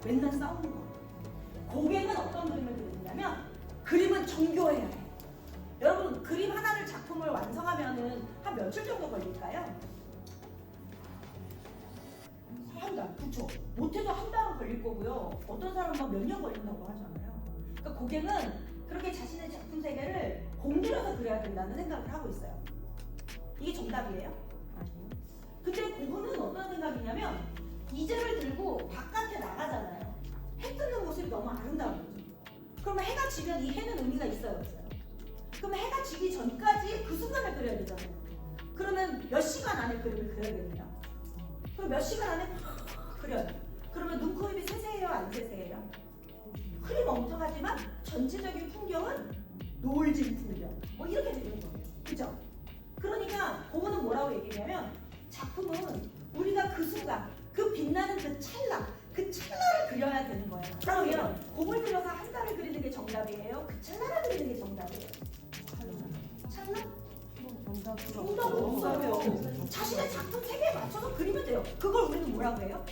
맨날 싸우는 거예요. 고객은 어떤 그림을 그리냐면 그림은 정교해야 해. 여러분 그림 하나를 작품을 완성하면은 한 며칠 정도 걸릴까요? 한 달, 그쵸? 못해도 한 달은 걸릴 거고요. 어떤 사람은 몇 년 걸린다고 하잖아요. 그러니까 고객은 그렇게 자신의 작품 세계를 공들여서 그려야 된다는 생각을 하고 있어요. 이게 정답이에요? 아니요. 근데 그분은 어떤 생각이냐면 이제를 들고 바깥에 나가잖아요. 해 뜨는 모습이 너무 아름다운 거죠. 그러면 해가 지면 이 해는 의미가 있어요, 없어요? 그러면 해가 지기 전까지 그 순간을 그려야 되잖아요. 그러면 몇 시간 안에 그림을 그려야겠네요. 그럼 몇 시간 안에 팍 그려요. 그러면 눈코입이 세세해요, 안 세세해요? 흐리 멍청하지만 전체적인 풍경은 노을진 풍경. 뭐 이렇게 되는 거예요. 그죠? 그러니까 그거는 뭐라고 얘기냐면 작품은 우리가 그 순간, 그 빛나는 그 찰나, 그 찰나를 그려야 되는 거예요. 그러면 공을 들여서 한 달을 그리는 게 정답이에요? 그 찰나를 그리는 게 정답이에요? 찰나? 정답 없어요. 자신의 작품 세계에 맞춰서 그리면 돼요. 그걸 우리는 뭐라고 해요?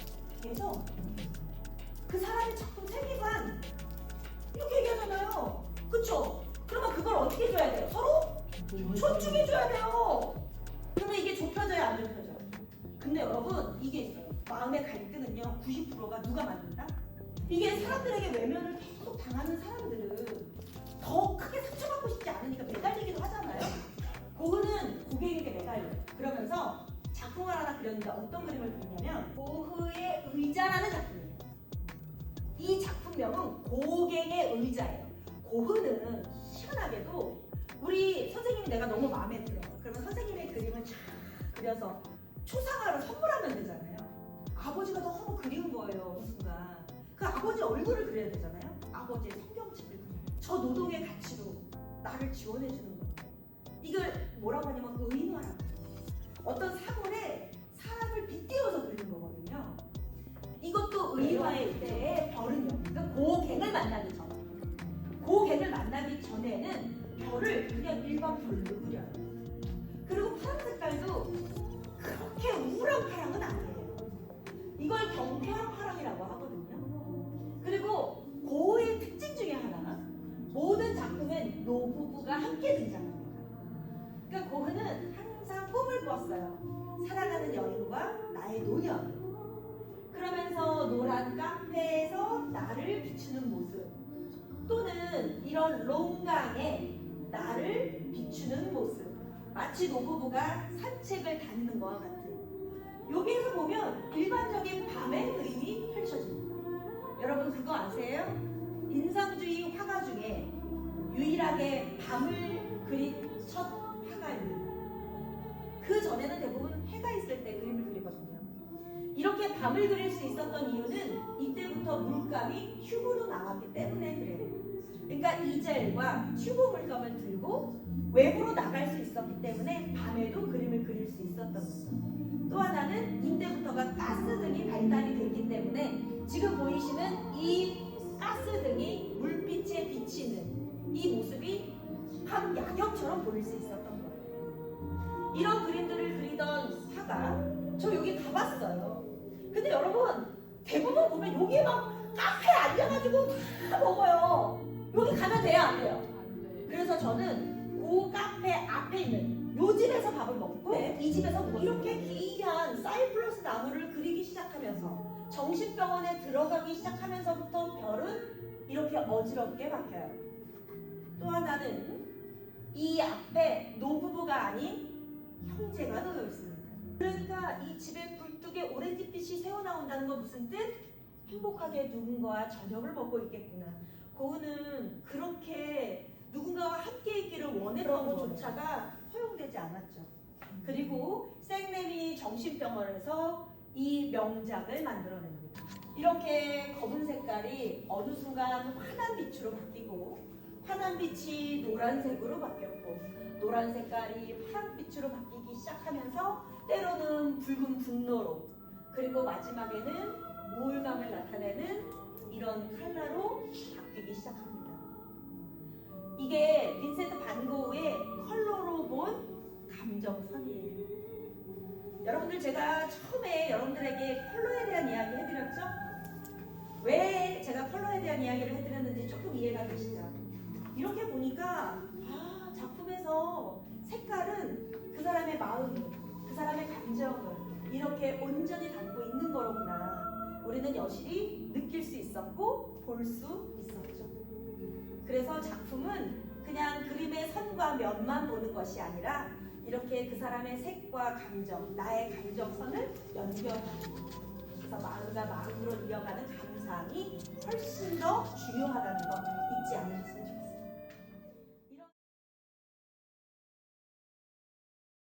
그래서 그 사람의 작품 세계관 이렇게 얘기하잖아요. 그쵸? 그러면 그걸 어떻게 해줘야 돼요? 서로 존중해줘야 돼요. 그러면 이게 좁혀져야 안 좁혀져요? 근데 여러분 이게 있어요. 마음의 갈등은요 90%가 누가 만든다? 이게 사람들에게 외면을 계속 당하는 사람들은 더 크게 상처받고 싶지 않으니까 매달리기도 하잖아요. 그거는 고객에게 매달려요. 그러면서 작품을 하나 그렸는데 어떤 그림을 그리냐면 고흐의 의자라는 작품이에요. 이 작품명은 고객의 의자예요. 고흐는 희한하게도 우리 선생님이 내가 너무 마음에 들어. 그러면 선생님의 그림을 쫙 그려서 초상화로 선물하면 되잖아요. 아버지가 너무 그리운 거예요, 그 순간. 그 아버지 얼굴을 그려야 되잖아요. 아버지의 성경책을 그려요. 저 노동의 가치로 나를 지원해주는 거예요. 이걸 뭐라고 하냐면 의인화라고 해요. 어떤 사물에 사람을 빗대어서 그리는 거거든요. 이것도 의인화의 때에 별은요. 그러니까 고객을 만나기 전. 고객을 만나기 전에는 별을 그냥 일반 별로 그려요. 그리고 파란 색깔도 그렇게 우울한 파랑은 아니에요. 이걸 경쾌한 파랑이라고 하거든요. 그리고 고흐의 특징 중에 하나, 모든 작품엔 노부부가 함께 등장합니다. 그러니까 고흐는 항상 꿈을 꾸었어요. 사랑하는 여인과 나의 노년. 그러면서 노란 카페에서 나를 비추는 모습, 또는 이런 롱강에 나를 비추는 모습, 마치 노부부가 산책을 다니는 것과 같은. 여기에서 보면 일반적인 밤의 그림이 펼쳐집니다. 여러분 그거 아세요? 인상주의 화가 중에 유일하게 밤을 그린 첫 화가입니다. 그 전에는 대부분 해가 있을 때 그림을 그리거든요. 이렇게 밤을 그릴 수 있었던 이유는 이때부터 물감이 튜브로 나왔기 때문에 그래요. 그러니까 이젤과 튜브 물감을 들고 외부로 나갈 수 있었기 때문에 밤에도 그림을 그릴 수 있었던 거죠. 또 하나는 이때부터가 가스등이 발달이 됐기 때문에 지금 보이시는 이 가스등이 물빛에 비치는 이 모습이 밤 야경처럼 보일 수 있었던 거예요. 이런 그림들을 그리던 화가 저 여기 가봤어요. 근데 여러분 대부분 보면 여기 막 카페에 앉아가지고 다 먹어요. 여기 가면 돼요, 안 돼요? 그래서 저는 그 카페 앞에 있는 요 집에서 밥을 먹고 이 집에서 이렇게 귀한 사이플러스 나무를 그리기 시작하면서 정신병원에 들어가기 시작하면서부터 별은 이렇게 어지럽게 바뀌어요. 또 하나는 이 앞에 노부부가 아닌 형제가 놓여 있습니다. 그러니까 이 집에 굴뚝에 오렌지빛이 새어나온다는 건 무슨 뜻? 행복하게 누군가와 저녁을 먹고 있겠구나. 고흐는 그렇게 누군가와 함께 있기를 원했던 것조차가 허용되지 않았죠. 그리고 생레미 정신병원에서 이 명작을 만들어냅니다. 이렇게 검은 색깔이 어느 순간 환한 빛으로 바뀌고 환한 빛이 노란색으로 바뀌었고 노란 색깔이 파란빛으로 바뀌기 시작하면서 때로는 붉은 분노로 그리고 마지막에는 우울감을 나타내는 이런 컬러로 바뀌기 시작합니다. 이게 빈센트 반 고흐의 컬러로 본 감정선이에요. 여러분들 제가 처음에 여러분들에게 컬러에 대한 이야기 해드렸죠? 왜 제가 컬러에 대한 이야기를 해드렸는지 조금 이해가 되시죠? 이렇게 보니까 작품에서 색깔은 그 사람의 마음, 그 사람의 감정을 이렇게 온전히 담고 있는 거로구나. 우리는 여실히 느낄 수 있었고 볼 수 있었죠. 그래서 작품은 그냥 그림의 선과 면만 보는 것이 아니라 이렇게 그 사람의 색과 감정, 나의 감정선을 연결하는, 그래서 마음과 마음으로 이어가는 감상이 훨씬 더 중요하다는 거 잊지 않으셨어요.